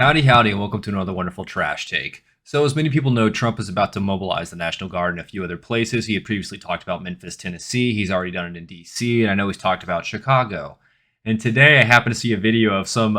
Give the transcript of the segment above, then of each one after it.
Howdy, howdy, and welcome to another wonderful trash take. So, as many people know, Trump is about to mobilize the National Guard in a few other places. He had previously talked about Memphis, Tennessee. He's already done it in D.C., and I know he's talked about Chicago. And today I happened to see a video of some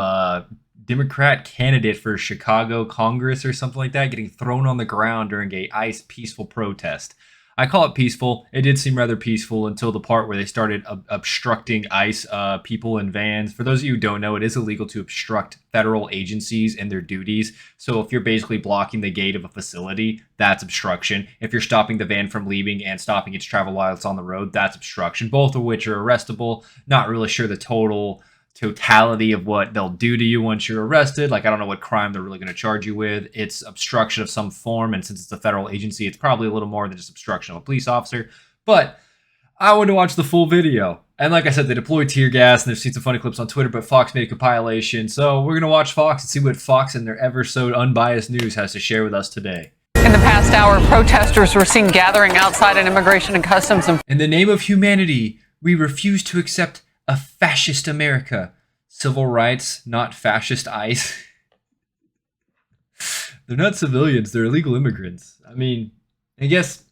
Democrat candidate for Chicago Congress or something like that getting thrown on the ground during a ICE peaceful protest. I call it peaceful. It did seem rather peaceful until the part where they started obstructing ICE people in vans. For those of you who don't know, it is illegal to obstruct federal agencies and their duties. So if you're basically blocking the gate of a facility, that's obstruction. If you're stopping the van from leaving and stopping its travel while it's on the road, that's obstruction. Both of which are arrestable. Not really sure the totality of what they'll do to you once you're arrested. Like, I don't know what crime they're really going to charge you with. It's obstruction of some form, and since it's a federal agency, it's probably a little more than just obstruction of a police officer. But I wanted to watch the full video. And like I said, they deployed tear gas, and they've seen some funny clips on Twitter, but Fox made a compilation. So we're going to watch Fox and see what Fox and their ever so unbiased news has to share with us today. In the past hour, protesters were seen gathering outside an Immigration and Customs. In the name of humanity, we refuse to accept a fascist America. Civil rights, not fascist ICE. They're not civilians, they're illegal immigrants. I mean, I guess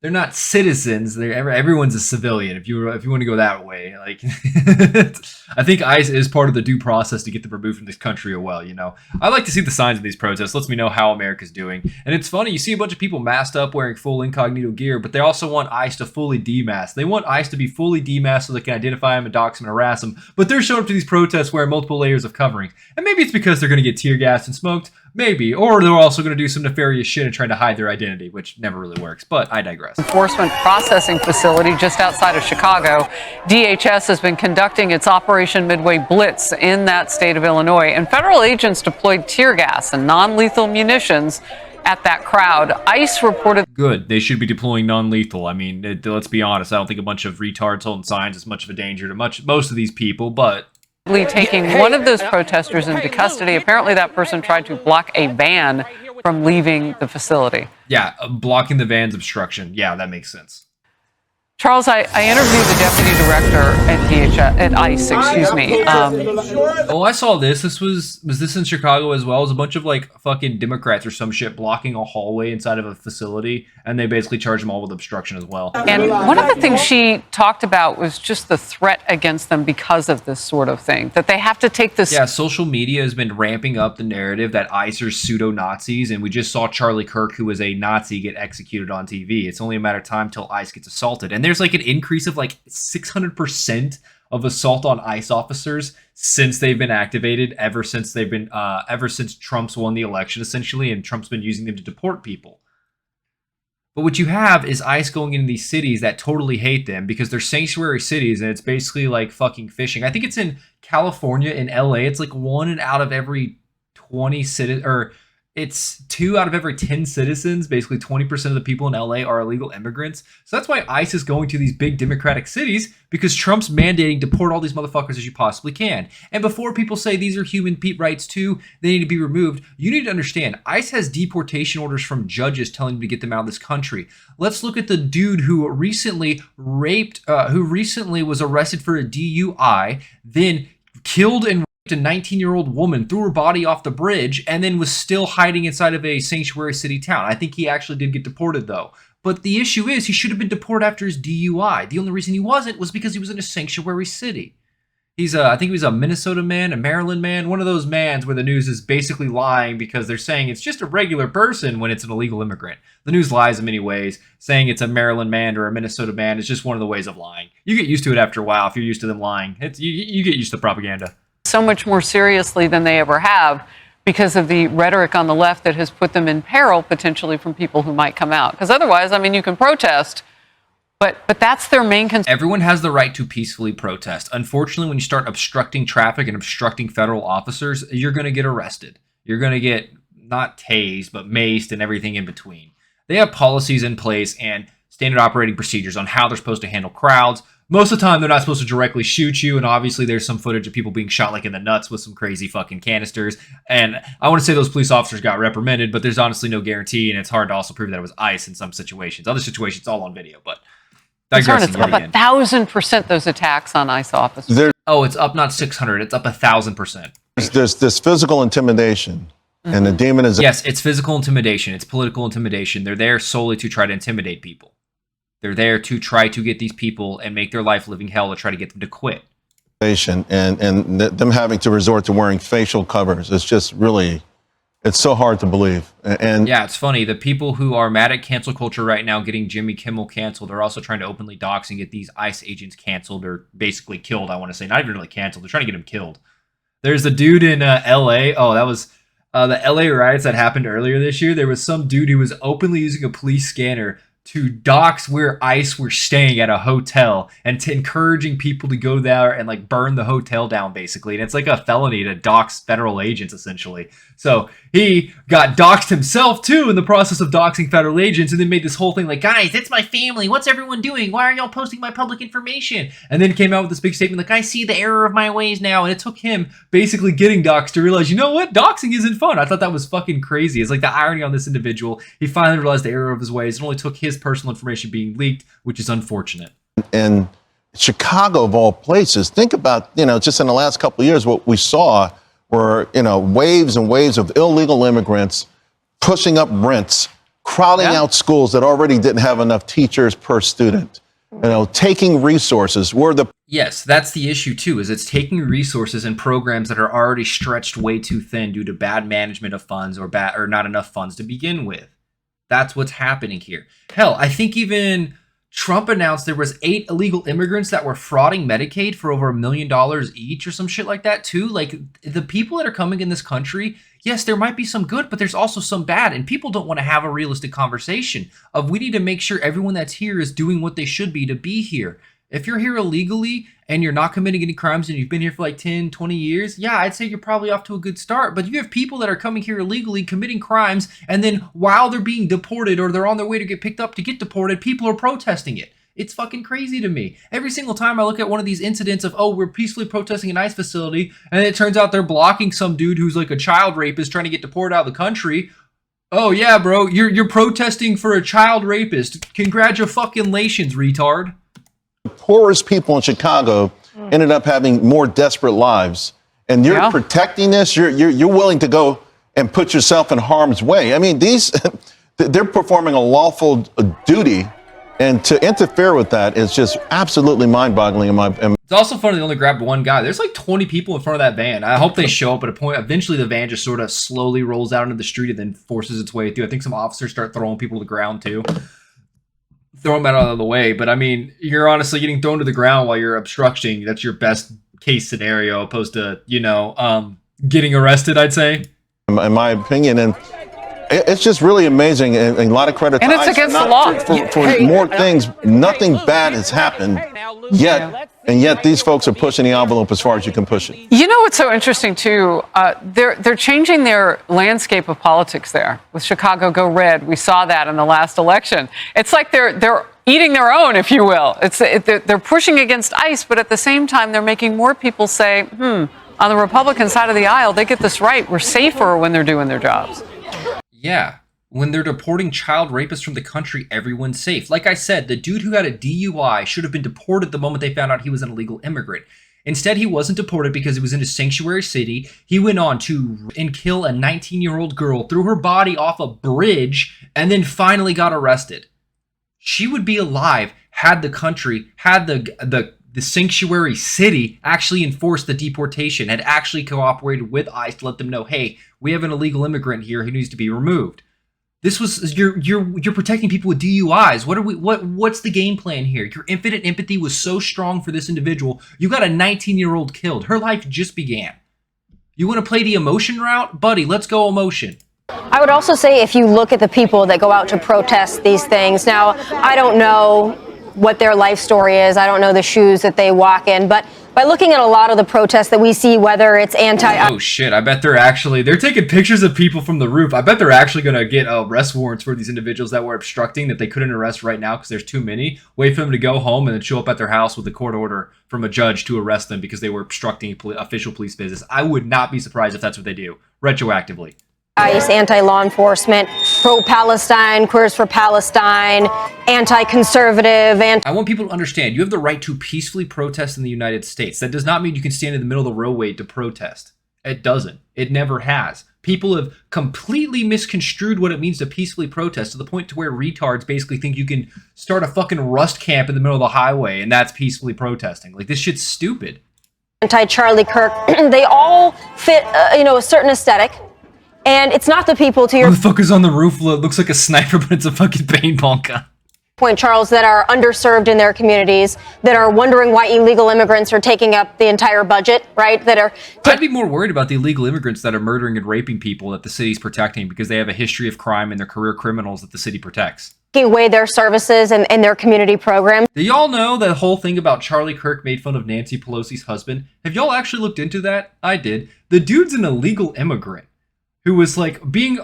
they're not citizens. Everyone's a civilian if you want to go that way. Like, I think ICE is part of the due process to get them removed from this country as well, you know. I like to see the signs of these protests. Lets me know how America's doing. And it's funny, you see a bunch of people masked up wearing full incognito gear, but they also want ICE to fully demask. They want ICE to be fully demasked so they can identify them and dox them and harass them. But they're showing up to these protests wearing multiple layers of covering. And maybe it's because they're going to get tear gassed and smoked. Maybe. Or they're also going to do some nefarious shit and trying to hide their identity, which never really works. But I digress. Enforcement processing facility just outside of Chicago. DHS has been conducting its Operation Midway Blitz in that state of Illinois, and federal agents deployed tear gas and non-lethal munitions at that crowd. ICE reported... Good. They should be deploying non-lethal. I mean, let's be honest. I don't think a bunch of retards holding signs is much of a danger to most of these people, but... taking one of those protesters into custody. Apparently that person tried to block a van from leaving the facility. Yeah, blocking the van's obstruction. Yeah, that makes sense. Charles, I interviewed the deputy director at ICE, excuse me. Oh, I saw this. Was this in Chicago as well? It was a bunch of like fucking Democrats or some shit blocking a hallway inside of a facility, and they basically charged them all with obstruction as well. And one of the things she talked about was just the threat against them because of this sort of thing, that they have to take this... Yeah, social media has been ramping up the narrative that ICE are pseudo-Nazis, and we just saw Charlie Kirk, who was a Nazi, get executed on TV. It's only a matter of time till ICE gets assaulted. And there's like an increase of like 600% of assault on ICE officers since they've been activated, ever since Trump's won the election, essentially, and Trump's been using them to deport people. But what you have is ICE going into these cities that totally hate them because they're sanctuary cities, and it's basically like fucking fishing. I think it's in California, in LA, it's like 1 out of every 20 citizens, or it's 2 out of every 10 citizens. Basically 20% of the people in LA are illegal immigrants. So that's why ICE is going to these big democratic cities, because Trump's mandating deport all these motherfuckers as you possibly can. And before people say these are human rights too, they need to be removed, you need to understand ICE has deportation orders from judges telling them to get them out of this country. Let's look at the dude who recently was arrested for a DUI, then killed and a 19-year-old woman, threw her body off the bridge, and then was still hiding inside of a sanctuary city town. I think he actually did get deported, though. But the issue is he should have been deported after his DUI. The only reason he wasn't was because he was in a sanctuary city. I think he was a Minnesota man, a Maryland man, one of those mans where the news is basically lying because they're saying it's just a regular person when it's an illegal immigrant. The news lies in many ways. Saying it's a Maryland man or a Minnesota man is just one of the ways of lying. You get used to it after a while if you're used to them lying. You get used to propaganda. So much more seriously than they ever have because of the rhetoric on the left that has put them in peril potentially from people who might come out. Because otherwise, I mean, you can protest, but that's their main concern. Everyone has the right to peacefully protest. Unfortunately, when you start obstructing traffic and obstructing federal officers, you're going to get arrested. You're going to get not tased, but maced and everything in between. They have policies in place and standard operating procedures on how they're supposed to handle crowds. Most of the time, they're not supposed to directly shoot you, and obviously there's some footage of people being shot like in the nuts with some crazy fucking canisters. And I want to say those police officers got reprimanded, but there's honestly no guarantee, and it's hard to also prove that it was ICE in some situations. Other situations, it's all on video, but digressing it's up 1,000% those attacks on ICE officers. Oh, it's up not 600, it's up 1,000%. There's this physical intimidation and the demonization. Yes, it's physical intimidation. It's political intimidation. They're there solely to try to intimidate people. They're there to try to get these people and make their life living hell to try to get them to quit. And them having to resort to wearing facial covers. It's just really, it's so hard to believe. And yeah, it's funny. The people who are mad at cancel culture right now getting Jimmy Kimmel canceled are also trying to openly dox and get these ICE agents canceled or basically killed, I want to say. Not even really canceled. They're trying to get them killed. There's a dude in L.A. Oh, that was the L.A. riots that happened earlier this year. There was some dude who was openly using a police scanner to dox where ICE were staying at a hotel and to encouraging people to go there and like burn the hotel down, basically. And it's like a felony to dox federal agents, essentially. So he got doxed himself too in the process of doxing federal agents, and then made this whole thing like, guys, it's my family. What's everyone doing? Why are y'all posting my public information? And then came out with this big statement like, I see the error of my ways now. And it took him basically getting doxed to realize, you know what? Doxing isn't fun. I thought that was fucking crazy. It's like the irony on this individual. He finally realized the error of his ways. It only took his personal information being leaked, which is unfortunate. And Chicago, of all places, think about, just in the last couple of years, what we saw were, waves and waves of illegal immigrants pushing up rents, crowding out schools that already didn't have enough teachers per student, taking resources. Yes, that's the issue too, is it's taking resources and programs that are already stretched way too thin due to bad management of funds or not enough funds to begin with. That's what's happening here. Hell, I think even Trump announced there was 8 illegal immigrants that were frauding Medicaid for over $1 million each or some shit like that too. Like, the people that are coming in this country, yes, there might be some good, but there's also some bad. And people don't want to have a realistic conversation of, we need to make sure everyone that's here is doing what they should be to be here. If you're here illegally and you're not committing any crimes and you've been here for like 10, 20 years, yeah, I'd say you're probably off to a good start. But you have people that are coming here illegally, committing crimes, and then while they're being deported or they're on their way to get picked up to get deported, people are protesting it. It's fucking crazy to me. Every single time I look at one of these incidents of, oh, we're peacefully protesting an ICE facility, and it turns out they're blocking some dude who's like a child rapist trying to get deported out of the country. Oh yeah, bro, you're protesting for a child rapist. Congratulations, retard. Poorest people in Chicago ended up having more desperate lives, and you're protecting this. You're willing to go and put yourself in harm's way. I mean, they're performing a lawful duty, and to interfere with that is just absolutely mind-boggling. It's also funny they only grabbed one guy. There's like 20 people in front of that van. I hope they show up at a point. Eventually, the van just sort of slowly rolls out into the street and then forces its way through. I think some officers start throwing people to the ground too. Throw them out of the way. But I mean, you're honestly getting thrown to the ground while you're obstructing. That's your best case scenario, opposed to, getting arrested, I'd say. In my opinion, and it's just really amazing, and a lot of credit to ICE. And it's against the law. For more things, nothing bad has happened yet, and yet these folks are pushing the envelope as far as you can push it. You know what's so interesting too? They're changing their landscape of politics there with Chicago Go Red. We saw that in the last election. It's like they're eating their own, if you will. They're pushing against ICE, but at the same time they're making more people say, on the Republican side of the aisle, they get this right. We're safer when they're doing their jobs. Yeah. When they're deporting child rapists from the country, everyone's safe. Like I said, the dude who had a DUI should have been deported the moment they found out he was an illegal immigrant. Instead, he wasn't deported because he was in a sanctuary city. He went on to kill a 19-year-old girl, threw her body off a bridge, and then finally got arrested. She would be alive had the country, had the sanctuary city actually enforced the deportation, had actually cooperated with ICE to let them know, hey, we have an illegal immigrant here who needs to be removed. This was you're protecting people with DUIs. What's the game plan here? Your infinite empathy was so strong for this individual. You got a 19-year-old killed. Her life just began. You want to play the emotion route? Buddy, let's go emotion. I would also say if you look at the people that go out to protest these things, now I don't know what their life story is. I don't know the shoes that they walk in, but by looking at a lot of the protests that we see, whether it's Oh shit, I bet they're taking pictures of people from the roof. I bet they're actually going to get arrest warrants for these individuals that were obstructing that they couldn't arrest right now because there's too many. Wait for them to go home and then show up at their house with a court order from a judge to arrest them because they were obstructing official police business. I would not be surprised if that's what they do, retroactively. ICE, anti-law enforcement, pro-Palestine, Queers for Palestine, anti-conservative. I want people to understand, you have the right to peacefully protest in the United States. That does not mean you can stand in the middle of the roadway to protest. It doesn't. It never has. People have completely misconstrued what it means to peacefully protest to the point to where retards basically think you can start a fucking rust camp in the middle of the highway and that's peacefully protesting. Like, this shit's stupid. Anti-Charlie Kirk, they all fit, a certain aesthetic. And it's not the people, to your Who the fuck is on the roof? Looks like a sniper, but it's a fucking paintball gun. point, Charles, that are underserved in their communities, that are wondering why illegal immigrants are taking up the entire budget, right? I'd be more worried about the illegal immigrants that are murdering and raping people that the city's protecting because they have a history of crime and they're career criminals that the city protects. Taking away their services and their community programs. Do y'all know that whole thing about Charlie Kirk made fun of Nancy Pelosi's husband? Have y'all actually looked into that? I did. The dude's an illegal immigrant who was like being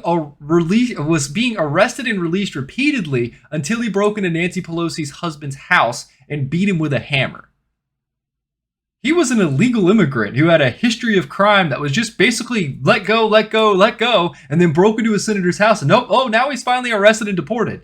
arrested and released repeatedly until he broke into Nancy Pelosi's husband's house and beat him with a hammer. He was an illegal immigrant who had a history of crime that was just basically let go, and then broke into a senator's house and now he's finally arrested and deported.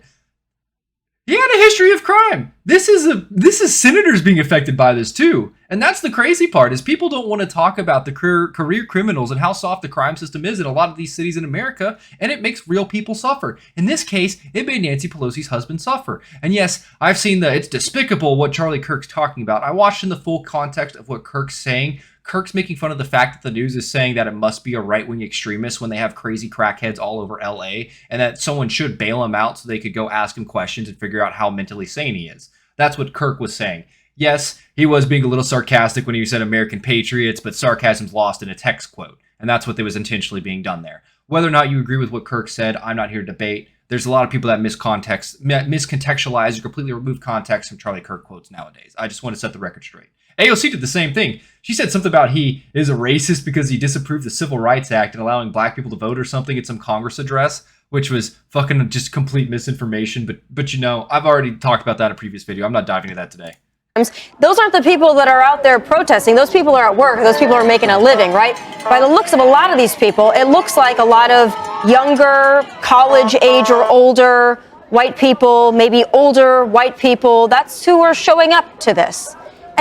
He had a history of crime. This is senators being affected by this too. And that's the crazy part, is people don't want to talk about the career criminals and how soft the crime system is in a lot of these cities in America, and it makes real people suffer. In this case, it made Nancy Pelosi's husband suffer. And yes, I've seen it's despicable what Charlie Kirk's talking about. I watched in the full context of what Kirk's saying. Kirk's making fun of the fact that the news is saying that it must be a right-wing extremist when they have crazy crackheads all over LA, and that someone should bail him out so they could go ask him questions and figure out how mentally sane he is. That's what Kirk was saying. Yes, he was being a little sarcastic when he said American patriots, but sarcasm's lost in a text quote, and that's what was intentionally being done there. Whether or not you agree with what Kirk said, I'm not here to debate. There's a lot of people that miscontextualize or completely remove context from Charlie Kirk quotes nowadays. I just want to set the record straight. AOC did the same thing. She said something about he is a racist because he disapproved the Civil Rights Act and allowing black people to vote or something at some Congress address, which was fucking just complete misinformation. But I've already talked about that in a previous video. I'm not diving into that today. Those aren't the people that are out there protesting. Those people are at work. Those people are making a living, right? By the looks of a lot of these people, it looks like a lot of younger, college age or older white people, maybe older white people. That's who are showing up to this.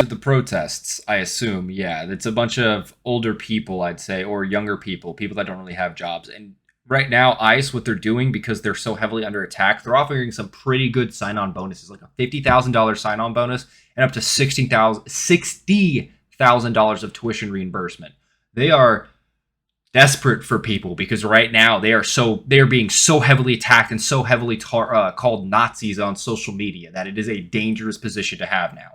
The protests, I assume, yeah, it's a bunch of older people, I'd say, or younger people that don't really have jobs. And right now, ICE, what they're doing, because they're so heavily under attack, they're offering some pretty good sign-on bonuses, like a $50,000 sign-on bonus and up to $60,000 of tuition reimbursement. They are desperate for people because right now they are being so heavily attacked and so heavily called Nazis on social media that it is a dangerous position to have now.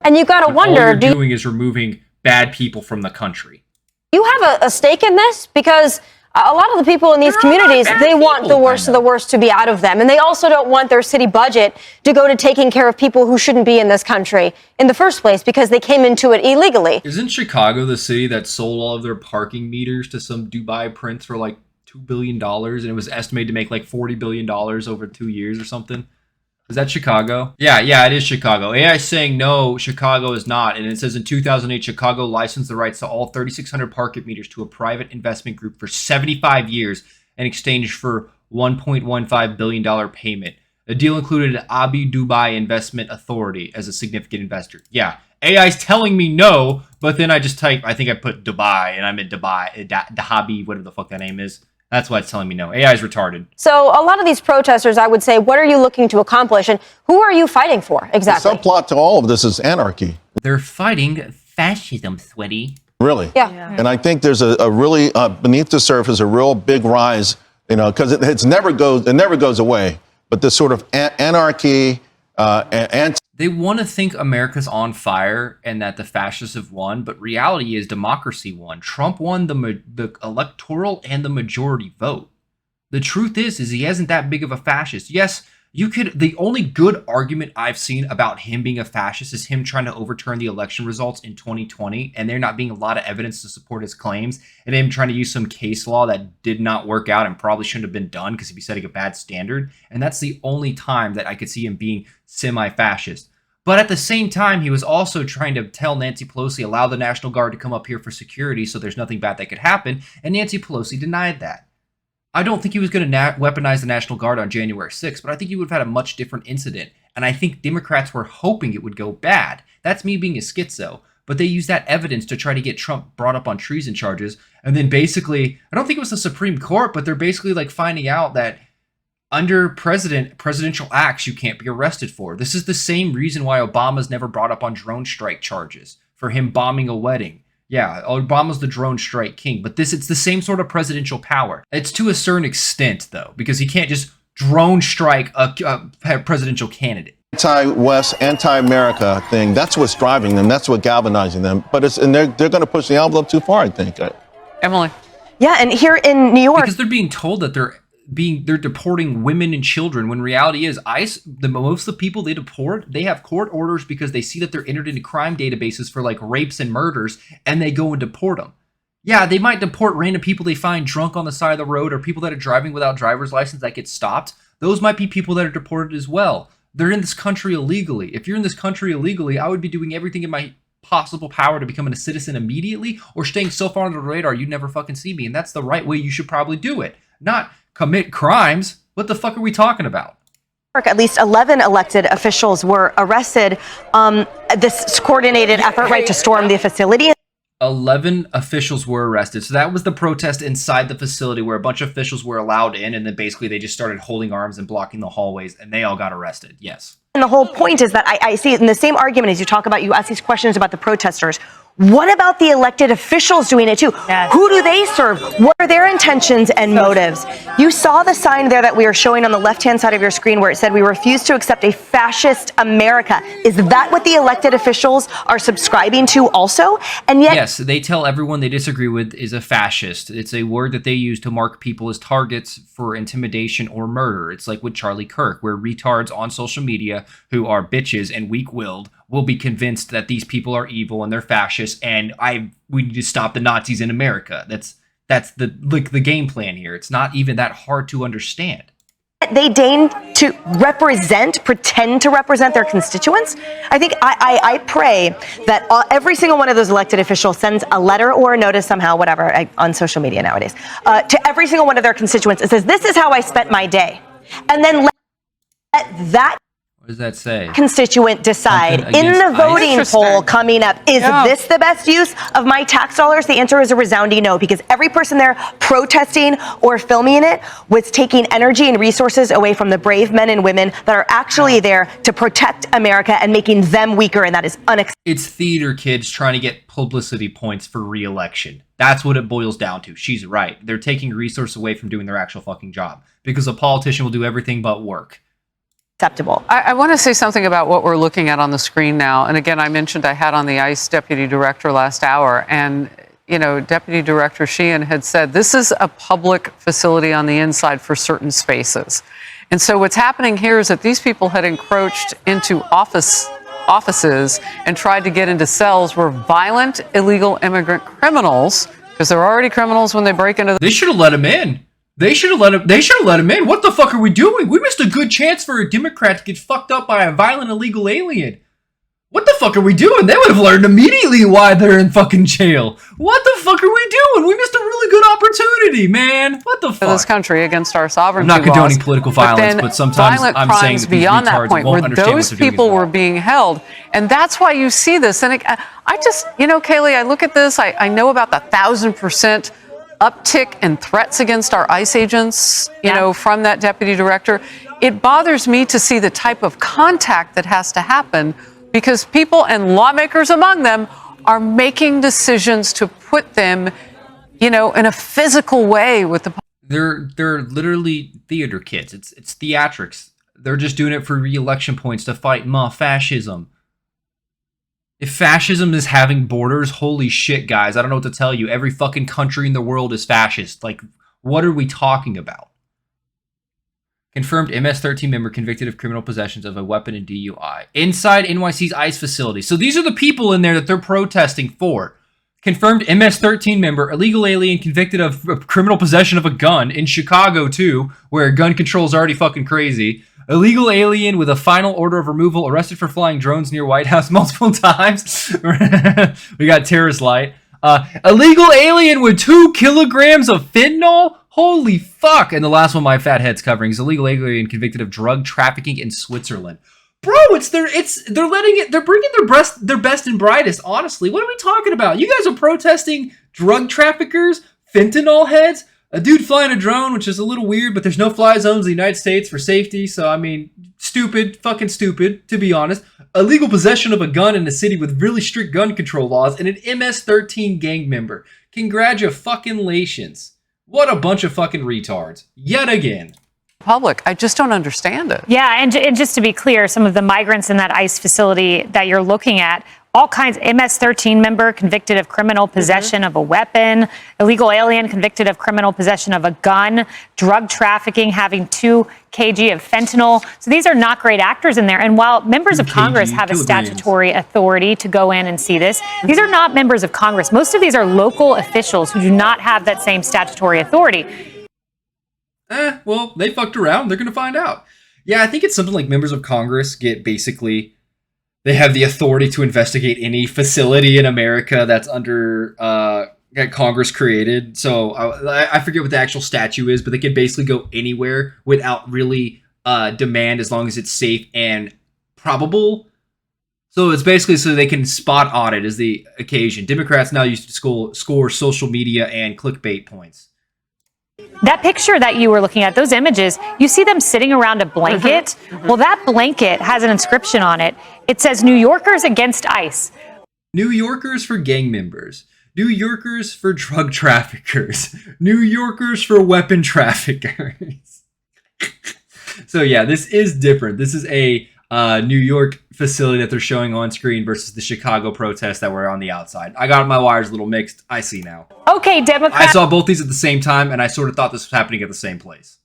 And you got to wonder, all you're doing is removing bad people from the country. You have a stake in this, because a lot of the people in these communities, they want the worst of the worst to be out of them. And they also don't want their city budget to go to taking care of people who shouldn't be in this country in the first place because they came into it illegally. Isn't Chicago the city that sold all of their parking meters to some Dubai prince for like $2 billion? And it was estimated to make like $40 billion over 2 years or something? Is that Chicago? Yeah, it is Chicago. AI is saying no, Chicago is not. And it says in 2008, Chicago licensed the rights to all 3,600 parking meters to a private investment group for 75 years in exchange for $1.15 billion payment. The deal included Abu Dubai Investment Authority as a significant investor. Yeah, AI is telling me no, but then I just I think I put Dubai, and I'm in Dubai, Dahabi, whatever the fuck that name is. That's why it's telling me no. AI is retarded. So a lot of these protesters, I would say, what are you looking to accomplish, and who are you fighting for exactly? The subplot to all of this is anarchy. They're fighting fascism, Sweaty. Really? Yeah. And I think there's a really, beneath the surface, a real big rise, because it never goes away. But this sort of anarchy, They want to think America's on fire and that the fascists have won, but reality is democracy won. Trump won the electoral and the majority vote. The truth is he isn't that big of a fascist. Yes, the only good argument I've seen about him being a fascist is him trying to overturn the election results in 2020, and there not being a lot of evidence to support his claims, and him trying to use some case law that did not work out and probably shouldn't have been done because he'd be setting a bad standard. And that's the only time that I could see him being semi-fascist. But at the same time, he was also trying to tell Nancy Pelosi, allow the National Guard to come up here for security so there's nothing bad that could happen, and Nancy Pelosi denied that. I don't think he was going to weaponize the National Guard on January 6th, but I think he would have had a much different incident, and I think Democrats were hoping it would go bad. That's me being a schizo. but they use that evidence to try to get Trump brought up on treason charges. And then basically, I don't think it was the Supreme Court, but they're basically like finding out that under presidential acts, you can't be arrested for. This is the same reason why Obama's never brought up on drone strike charges for him bombing a wedding. Yeah, Obama's the drone strike king, but it's the same sort of presidential power. It's to a certain extent, though, because he can't just drone strike a presidential candidate. Anti-West, anti-America thing, that's what's driving them. That's what galvanizing them. But they're going to push the envelope too far, I think. Emily. Yeah, and here in New York, because they're being told that they're deporting women and children, when reality is ICE, most of the people they deport, they have court orders because they see that they're entered into crime databases for like rapes and murders, and they go and deport them. Yeah, they might deport random people they find drunk on the side of the road, or people that are driving without driver's license that get stopped. Those might be people that are deported as well. They're in this country illegally. If you're in this country illegally, I would be doing everything in my possible power to become a citizen immediately, or staying so far under the radar you'd never fucking see me. And that's the right way you should probably do it. Not commit crimes. What the fuck are we talking about? at least 11 elected officials were arrested. This coordinated effort, right, to storm the facility. 11 officials were arrested. So that was the protest inside the facility where a bunch of officials were allowed in, and then basically they just started holding arms and blocking the hallways, and they all got arrested. Yes. And the whole point is that I see it in the same argument as you talk about, you ask these questions about the protesters. What about the elected officials doing it too? Yes. Who do they serve? What are their intentions and motives? You saw the sign there that we are showing on the left-hand side of your screen where it said, "We refuse to accept a fascist America." Is that what the elected officials are subscribing to also? And yet, yes, they tell everyone they disagree with is a fascist. It's a word that they use to mark people as targets for intimidation or murder. It's like with Charlie Kirk, where retards on social media who are bitches and weak-willed will be convinced that these people are evil and they're fascists, and we need to stop the Nazis in America. That's the game plan here. It's not even that hard to understand. They deign to pretend to represent their constituents. I think I pray that every single one of those elected officials sends a letter or a notice somehow, whatever, on social media nowadays, to every single one of their constituents. It says, "This is how I spent my day," and then let that. What does that say? Constituent decide in the voting poll coming up. Is this the best use of my tax dollars? The answer is a resounding no, because every person there protesting or filming it was taking energy and resources away from the brave men and women that are actually there to protect America and making them weaker, and that is unacceptable. It's theater kids trying to get publicity points for re-election. That's what it boils down to. She's right. They're taking resources away from doing their actual fucking job, because a politician will do everything but work. Acceptable. I want to say something about what we're looking at on the screen now. And again, I mentioned I had on the ICE deputy director last hour, and Deputy Director Sheehan had said this is a public facility on the inside for certain spaces. And so what's happening here is that these people had encroached into offices and tried to get into cells where violent illegal immigrant criminals, because they're already criminals when they break into They should have let him in. They should have let him in. What the fuck are we doing? We missed a good chance for a Democrat to get fucked up by a violent illegal alien. What the fuck are we doing? They would have learned immediately why they're in fucking jail. What the fuck are we doing? We missed a really good opportunity, man. What the fuck? this country against our sovereignty I'm not condoning laws, political violence, but sometimes violent I'm crimes saying that these beyond that retards point won't where understand those what they're doing people is were wrong. being held, and that's why you see this. And I just, Kaylee, I look at this. I know about the 1,000% uptick in threats against our ICE agents, from that deputy director. It bothers me to see the type of contact that has to happen, because people and lawmakers among them are making decisions to put them, in a physical way with the. They're literally theater kids. It's theatrics. They're just doing it for re-election points to fight fascism. If fascism is having borders, holy shit, guys. I don't know what to tell you. Every fucking country in the world is fascist. Like, what are we talking about? Confirmed MS-13 member convicted of criminal possessions of a weapon and DUI. Inside NYC's ICE facility. So these are the people in there that they're protesting for. Confirmed MS-13 member, illegal alien convicted of criminal possession of a gun in Chicago, too, where gun control is already fucking crazy. Illegal alien with a final order of removal, arrested for flying drones near White House multiple times. We got terrorist light. Illegal alien with 2 kilograms of fentanyl? Holy fuck. And the last one my fat head's covering is illegal alien convicted of drug trafficking in Switzerland. Bro, they're bringing their best and brightest. Honestly, what are we talking about? You guys are protesting drug traffickers, fentanyl heads, a dude flying a drone, which is a little weird, but there's no fly zones in the United States for safety. So I mean, fucking stupid, to be honest. Illegal possession of a gun in a city with really strict gun control laws, and an MS-13 gang member. Congratulations. What a bunch of fucking retards. Yet again. Public. I just don't understand it. Yeah, and just to be clear, some of the migrants in that ICE facility that you're looking at, all kinds, MS-13 member convicted of criminal possession of a weapon, illegal alien convicted of criminal possession of a gun, drug trafficking, having 2 kg of fentanyl. So these are not great actors in there. And while members of Congress have a statutory authority to go in and see this, these are not members of Congress. Most of these are local officials who do not have that same statutory authority. Well, they fucked around. They're going to find out. Yeah, I think it's something like members of Congress get basically, they have the authority to investigate any facility in America that's under, that Congress created. So I forget what the actual statute is, but they can basically go anywhere without really demand as long as it's safe and probable. So it's basically so they can spot audit as the occasion. Democrats now used to score social media and clickbait points. That picture that you were looking at, those images, you see them sitting around a blanket. Well, that blanket has an inscription on it. It says, New Yorkers against ICE. New Yorkers for gang members. New Yorkers for drug traffickers. New Yorkers for weapon traffickers. So yeah, this is different. This is a New York facility that they're showing on screen versus the Chicago protests that were on the outside. I got my wires a little mixed. I see now. Okay, Democrats. I saw both these at the same time, and I sort of thought this was happening at the same place.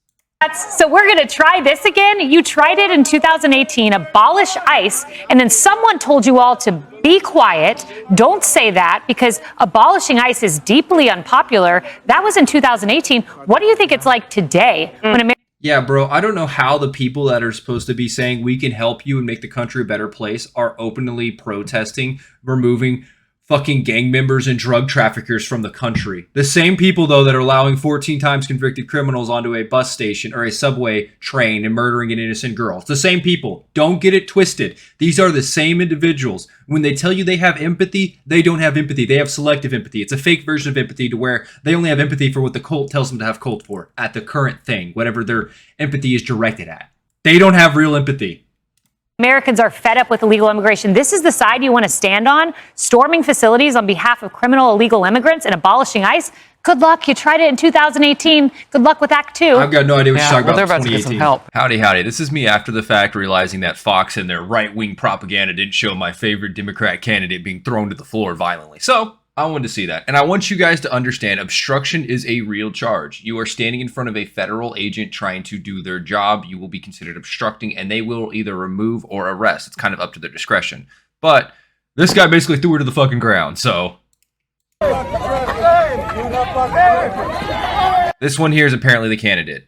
So we're going to try this again. You tried it in 2018, abolish ICE, and then someone told you all to be quiet. Don't say that, because abolishing ICE is deeply unpopular. That was in 2018. What do you think it's like today when America... Yeah, bro, I don't know how the people that are supposed to be saying we can help you and make the country a better place are openly protesting removing fucking gang members and drug traffickers from the country. The same people, though, that are allowing 14 times convicted criminals onto a bus station or a subway train and murdering an innocent girl. It's the same people. Don't get it twisted. These are the same individuals. When they tell you they have empathy, they don't have empathy. They have selective empathy. It's a fake version of empathy to where they only have empathy for what the cult tells them to have cult for at the current thing, whatever their empathy is directed at. They don't have real empathy. Americans are fed up with illegal immigration. This is the side you want to stand on, storming facilities on behalf of criminal illegal immigrants and abolishing ICE. Good luck. You tried it in 2018. Good luck with Act 2. I've got no idea what you're talking about. They're about to get some help. Howdy. This is me after the fact, realizing that Fox and their right-wing propaganda didn't show my favorite Democrat candidate being thrown to the floor violently. So I wanted to see that. And I want you guys to understand obstruction is a real charge. You are standing in front of a federal agent trying to do their job. You will be considered obstructing, and they will either remove or arrest. It's kind of up to their discretion. But this guy basically threw her to the fucking ground, so... This one here is apparently the candidate.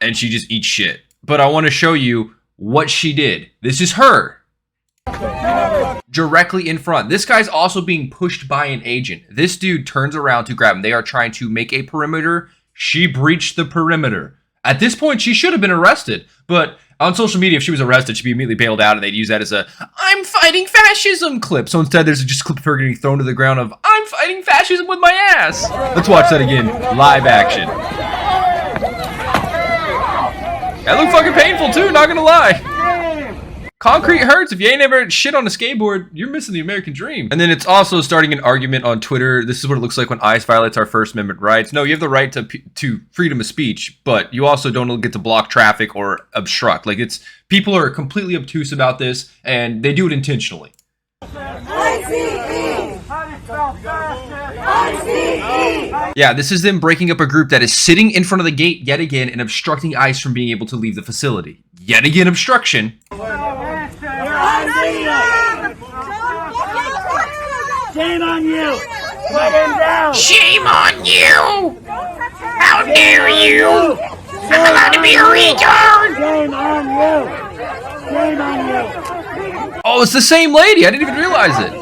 And she just eats shit. But I want to show you what she did. This is her. Directly in front. This guy's also being pushed by an agent. This dude turns around to grab him. They are trying to make a perimeter. She breached the perimeter. At this point, she should have been arrested. But on social media, if she was arrested, she'd be immediately bailed out, and they'd use that as a "I'm fighting fascism" clip. So instead, there's just a clip of her getting thrown to the ground of "I'm fighting fascism with my ass." Let's watch that again. Live action. That looked fucking painful too, not gonna lie. Concrete hurts. If you ain't ever shit on a skateboard, you're missing the American dream. And then it's also starting an argument on Twitter. This is what it looks like when ICE violates our First Amendment rights. No, you have the right to freedom of speech, but you also don't get to block traffic or obstruct. Like, it's people are completely obtuse about this, and they do it intentionally. I.C.E. I.C.E. Yeah, this is them breaking up a group that is sitting in front of the gate yet again and obstructing ICE from being able to leave the facility. Yet again, obstruction. Shame on you! Put him down! Shame on you! How dare you! I'm allowed to be a retard! Shame on you! Shame on you! Oh, it's the same lady! I didn't even realize it!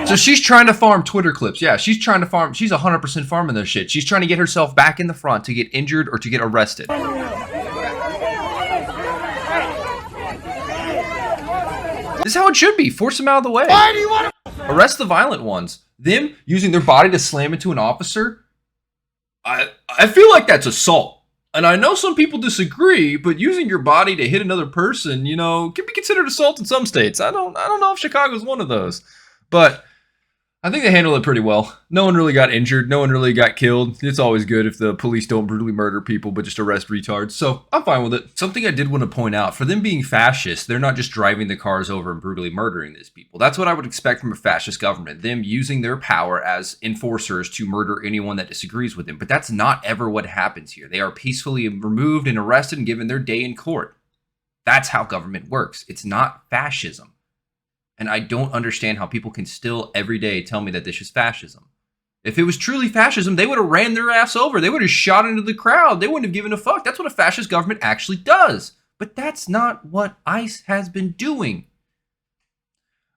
So she's trying to farm Twitter clips. Yeah, she's trying to farm. She's 100% farming this shit. She's trying to get herself back in the front to get injured or to get arrested. This is how it should be. Force them out of the way. Why do you want to? Arrest the violent ones. Them using their body to slam into an officer, I feel like that's assault. And I know some people disagree, but using your body to hit another person, you know, can be considered assault in some states. I don't know if Chicago's one of those. But I think they handled it pretty well. No one really got injured. No one really got killed. It's always good if the police don't brutally murder people, but just arrest retards. So I'm fine with it. Something I did want to point out, for them being fascists, they're not just driving the cars over and brutally murdering these people. That's what I would expect from a fascist government. Them using their power as enforcers to murder anyone that disagrees with them. But that's not ever what happens here. They are peacefully removed and arrested and given their day in court. That's how government works. It's not fascism. And I don't understand how people can still every day tell me that this is fascism. If it was truly fascism, they would have ran their ass over. They would have shot into the crowd. They wouldn't have given a fuck. That's what a fascist government actually does. But that's not what ICE has been doing.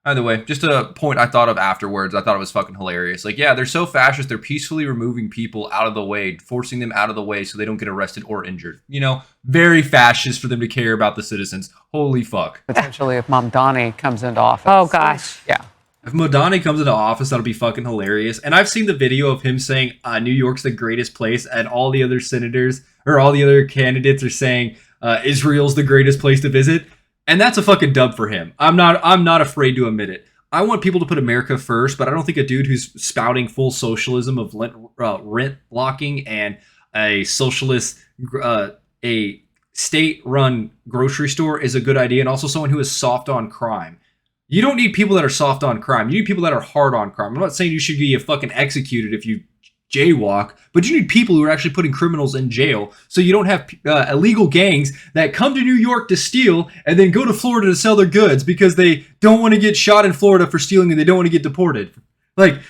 Either way, just a point I thought of afterwards. I thought it was fucking hilarious. Like, yeah, they're so fascist, they're peacefully removing people out of the way, forcing them out of the way so they don't get arrested or injured. You know, very fascist for them to care about the citizens. Holy fuck. Potentially if Mamdani comes into office. Oh, gosh. Yeah. If Mamdani comes into office, that'll be fucking hilarious. And I've seen the video of him saying New York's the greatest place, and all the other senators or all the other candidates are saying Israel's the greatest place to visit. And that's a fucking dub for him. I'm not afraid to admit it. I want people to put America first, but I don't think a dude who's spouting full socialism of rent locking and a socialist, a state-run grocery store is a good idea, and also someone who is soft on crime. You don't need people that are soft on crime. You need people that are hard on crime. I'm not saying you should be fucking executed if you jaywalk, but you need people who are actually putting criminals in jail so you don't have illegal gangs that come to New York to steal and then go to Florida to sell their goods because they don't want to get shot in Florida for stealing and they don't want to get deported. Like,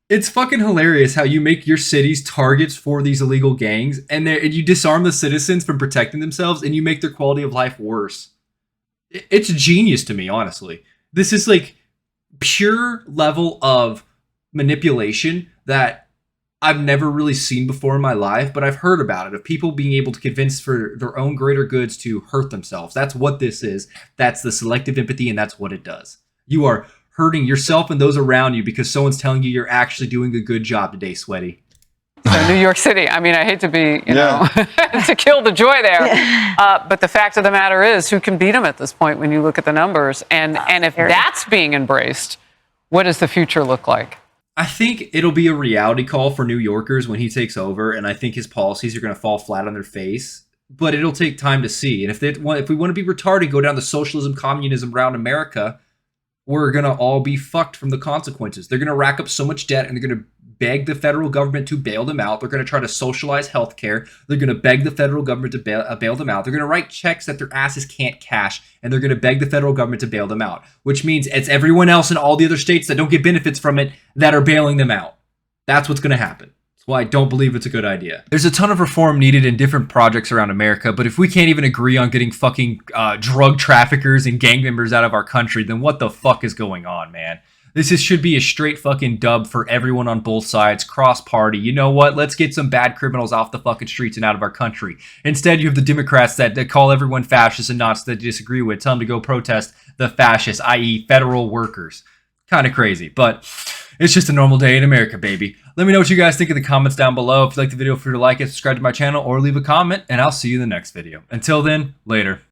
it's fucking hilarious how you make your cities targets for these illegal gangs and you disarm the citizens from protecting themselves and you make their quality of life worse. It's genius to me, honestly. This is like pure level of manipulation that I've never really seen before in my life, but I've heard about it, of people being able to convince for their own greater goods to hurt themselves. That's what this is. That's the selective empathy, and that's what it does. You are hurting yourself and those around you because someone's telling you you're actually doing a good job today, Sweaty. So New York City, I mean, I hate to be, you know, to kill the joy there, but the fact of the matter is, who can beat them at this point when you look at the numbers? And if that's being embraced, what does the future look like? I think it'll be a reality call for New Yorkers when he takes over, and I think his policies are going to fall flat on their face. But it'll take time to see. And if we want to be retarded, go down the socialism, communism route America, we're going to all be fucked from the consequences. They're going to rack up so much debt, and they're going to beg the federal government to bail them out. They're going to try to socialize healthcare. They're going to beg the federal government to bail them out. They're going to write checks that their asses can't cash, and they're going to beg the federal government to bail them out, which means it's everyone else in all the other states that don't get benefits from it that are bailing them out. That's what's going to happen. That's why I don't believe it's a good idea. There's a ton of reform needed in different projects around America, but if we can't even agree on getting fucking drug traffickers and gang members out of our country, then what the fuck is going on, man? Should be a straight fucking dub for everyone on both sides, cross-party. You know what? Let's get some bad criminals off the fucking streets and out of our country. Instead, you have the Democrats that call everyone fascist and Nazis that disagree with. Tell them to go protest the fascists, i.e. federal workers. Kind of crazy, but it's just a normal day in America, baby. Let me know what you guys think in the comments down below. If you like the video, feel free to like it, subscribe to my channel, or leave a comment, and I'll see you in the next video. Until then, later.